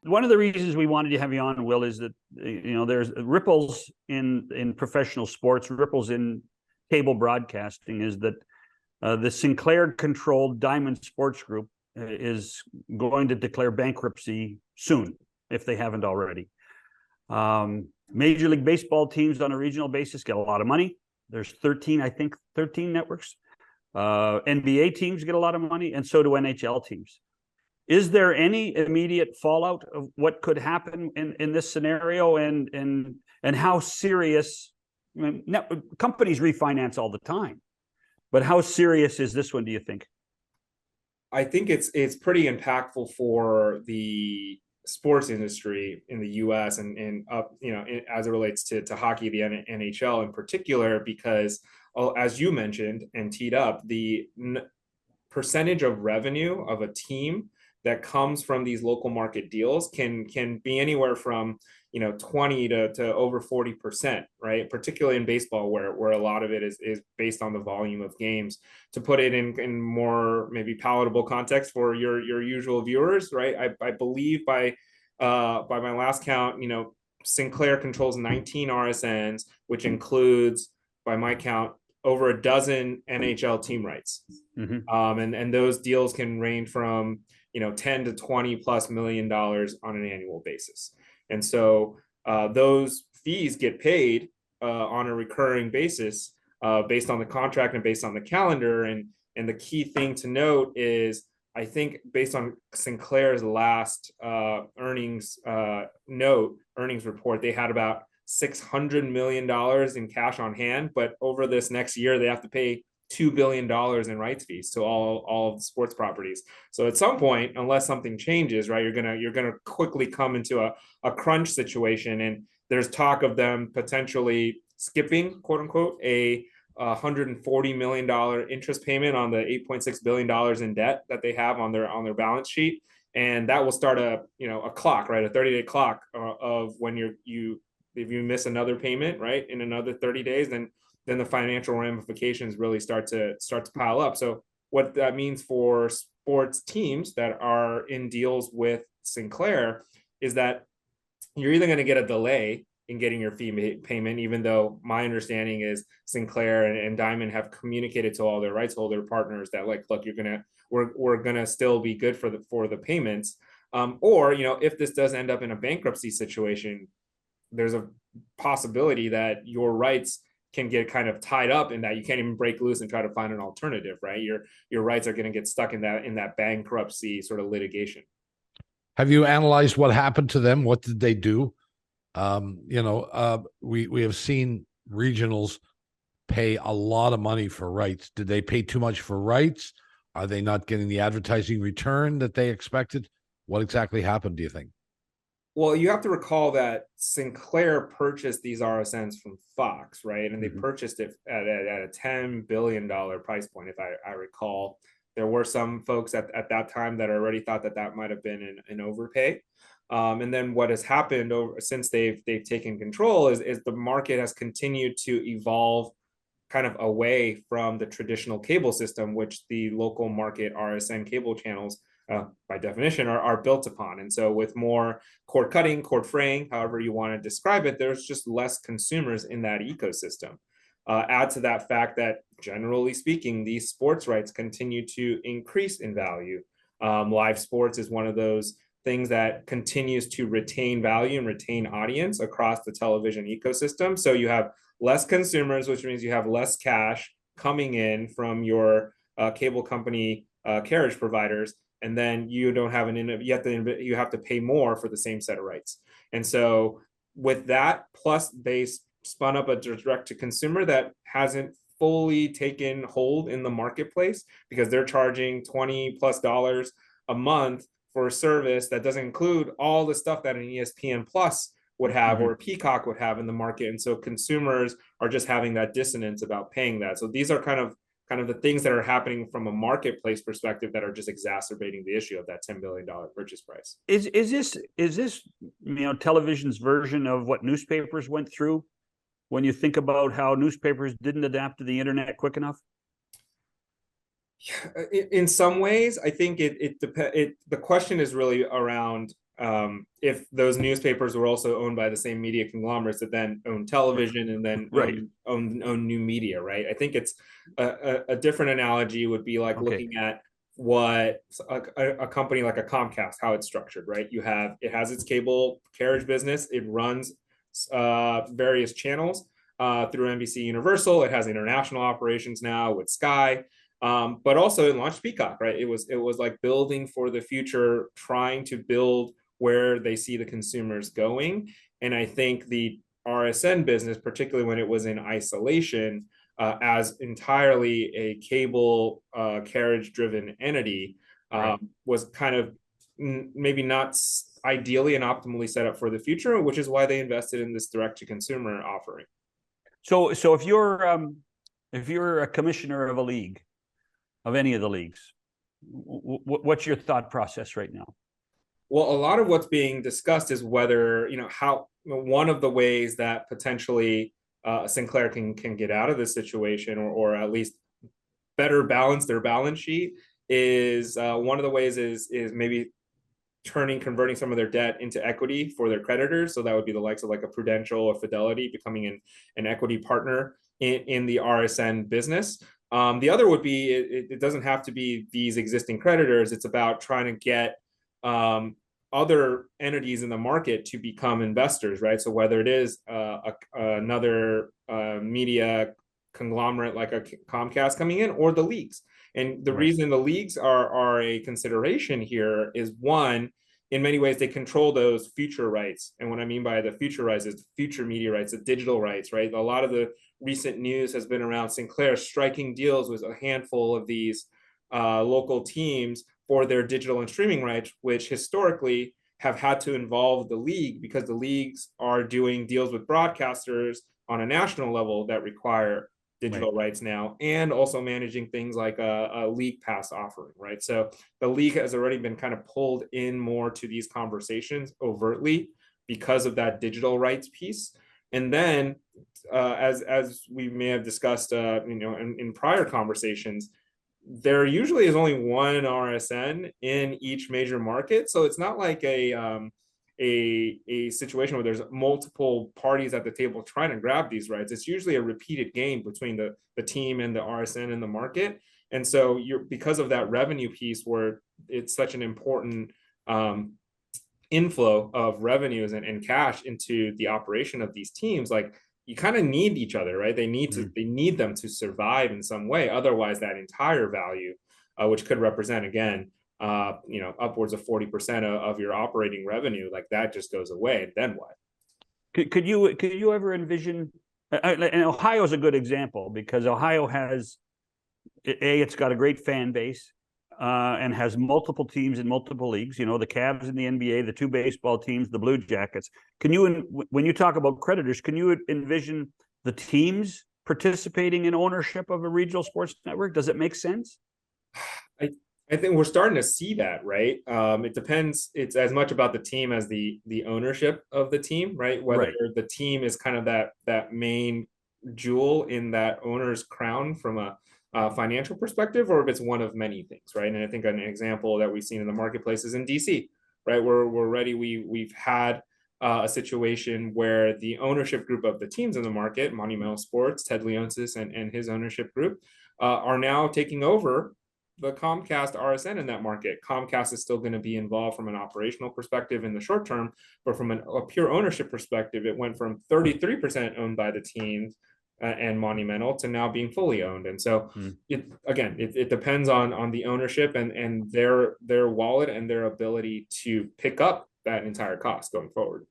one of the reasons we wanted to have you on, Will, is that there's ripples in professional sports, ripples in cable broadcasting. Is that the Sinclair-controlled Diamond Sports Group is going to declare bankruptcy soon, if they haven't already. Major League Baseball teams on a regional basis get a lot of money. There's 13 networks. NBA teams get a lot of money, and so do NHL teams. Is there any immediate fallout of what could happen in this scenario, and how serious? Companies refinance all the time, but how serious is this one, do you think? I think it's pretty impactful for the sports industry in the U.S. and as it relates to hockey, the NHL in particular, because as you mentioned and teed up, the percentage of revenue of a team that comes from these local market deals can be anywhere from 20 to over 40%, right? Particularly in baseball, where a lot of it is based on the volume of games. To put it in more maybe palatable context for your usual viewers, right? I believe by my last count, Sinclair controls 19 RSNs, which includes, by my count, over a dozen NHL team rights. Mm-hmm. And those deals can range from 10 to 20 plus $1 million on an annual basis. And so those fees get paid on a recurring basis based on the contract and based on the calendar. And the key thing to note is, I think based on Sinclair's last earnings report, they had about $600 million in cash on hand, but over this next year, they have to pay $2 billion in rights fees to all of the sports properties. So at some point, unless something changes, right, you're gonna quickly come into a crunch situation. And there's talk of them potentially skipping, quote unquote, a $140 million interest payment on the $8.6 billion in debt that they have on their balance sheet. And that will start a clock, right, a 30-day clock of when if you miss another payment, right, in another 30 days, then the financial ramifications really start to pile up. So what that means for sports teams that are in deals with Sinclair is that you're either going to get a delay in getting your fee payment, even though my understanding is Sinclair and Diamond have communicated to all their rights holder partners that, like, look, we're gonna still be good for the payments. Or if this does end up in a bankruptcy situation, there's a possibility that your rights can get kind of tied up in that you can't even break loose and try to find an alternative, right? Your rights are going to get stuck in that bankruptcy sort of litigation. Have you analyzed what happened to them? What did they do? We have seen regionals pay a lot of money for rights. Did they pay too much for rights? Are they not getting the advertising return that they expected? What exactly happened, do you think? Well, you have to recall that Sinclair purchased these RSNs from Fox, right? And they purchased it at a $10 billion price point, if I recall. There were some folks at that time that already thought that might have been an overpay. And then what has happened since they've taken control is the market has continued to evolve kind of away from the traditional cable system, which the local market RSN cable channels by definition are built upon. And so with more cord cutting, cord fraying, however you want to describe it, there's just less consumers in that ecosystem. Add to that fact that generally speaking, these sports rights continue to increase in value. Live sports is one of those things that continues to retain value and retain audience across the television ecosystem. So you have less consumers, which means you have less cash coming in from your cable company carriage providers. And then you don't have you have to pay more for the same set of rights. And so with that, plus they spun up a direct to consumer that hasn't fully taken hold in the marketplace, because they're charging $20+ a month for a service that doesn't include all the stuff that an ESPN Plus would have or a Peacock would have in the market. And so consumers are just having that dissonance about paying that. So these are kind of the things that are happening from a marketplace perspective that are just exacerbating the issue of that $10 billion purchase price. Is this television's version of what newspapers went through when you think about how newspapers didn't adapt to the internet quick enough? In some ways, I think it depends. The question is really around if those newspapers were also owned by the same media conglomerates that then own television and then Right. own new media, right? I think it's a different analogy would be like Okay. looking at what a company like a Comcast, how it's structured, right? It has its cable carriage business. It runs various channels through NBC Universal. It has international operations now with Sky. But also it launched Peacock, right? It was like building for the future, trying to build where they see the consumers going. And I think the RSN business, particularly when it was in isolation, as entirely a cable carriage driven entity, Right. was kind of maybe not ideally and optimally set up for the future, which is why they invested in this direct to consumer offering. So if you're a commissioner of a league, of any of the leagues, what's your thought process right now? Well, a lot of what's being discussed is whether, how one of the ways that potentially Sinclair can get out of this situation, or at least better balance their balance sheet, is one of the ways is maybe converting some of their debt into equity for their creditors. So that would be the likes of like a Prudential or Fidelity becoming an equity partner in the RSN business. The other would be, it doesn't have to be these existing creditors. It's about trying to get other entities in the market to become investors, right? So whether it is another media conglomerate like a Comcast coming in, or the leagues. And the reason the leagues are a consideration here is, one, in many ways, they control those future rights. And what I mean by the future rights is future media rights, the digital rights, right? A lot of the recent news has been around Sinclair striking deals with a handful of these local teams for their digital and streaming rights, which historically have had to involve the league, because the leagues are doing deals with broadcasters on a national level that require digital rights now, and also managing things like a league pass offering, right? So the league has already been kind of pulled in more to these conversations overtly because of that digital rights piece. And then as we may have discussed in prior conversations, there usually is only one RSN in each major market. So it's not like a situation where there's multiple parties at the table trying to grab these rights. It's usually a repeated game between the team and the RSN in the market. And so because of that revenue piece, where it's such an important inflow of revenues and cash into the operation of these teams, like, you kind of need each other, right? They need them to survive in some way. Otherwise, that entire value, which could represent, again, upwards of 40% of your operating revenue, like that just goes away. And then what? Could you ever envision? And Ohio is a good example, because Ohio has it's got a great fan base, and has multiple teams in multiple leagues. The Cavs in the NBA, the two baseball teams, the Blue Jackets. When you talk about creditors, can you envision the teams participating in ownership of a regional sports network? Does it make sense? I think we're starting to see that, right? It depends. It's as much about the team as the ownership of the team, right? Whether the team is kind of that main jewel in that owner's crown from a financial perspective, or if it's one of many things, right? And I think an example that we've seen in the marketplace is in DC, right? We're ready. We've had a situation where the ownership group of the teams in the market, Monumental Sports, Ted Leonsis and his ownership group, are now taking over the Comcast RSN in that market. Comcast is still going to be involved from an operational perspective in the short term, but from a pure ownership perspective, it went from 33% owned by the teams and Monumental to now being fully owned. And so it depends on the ownership and their wallet and their ability to pick up that entire cost going forward.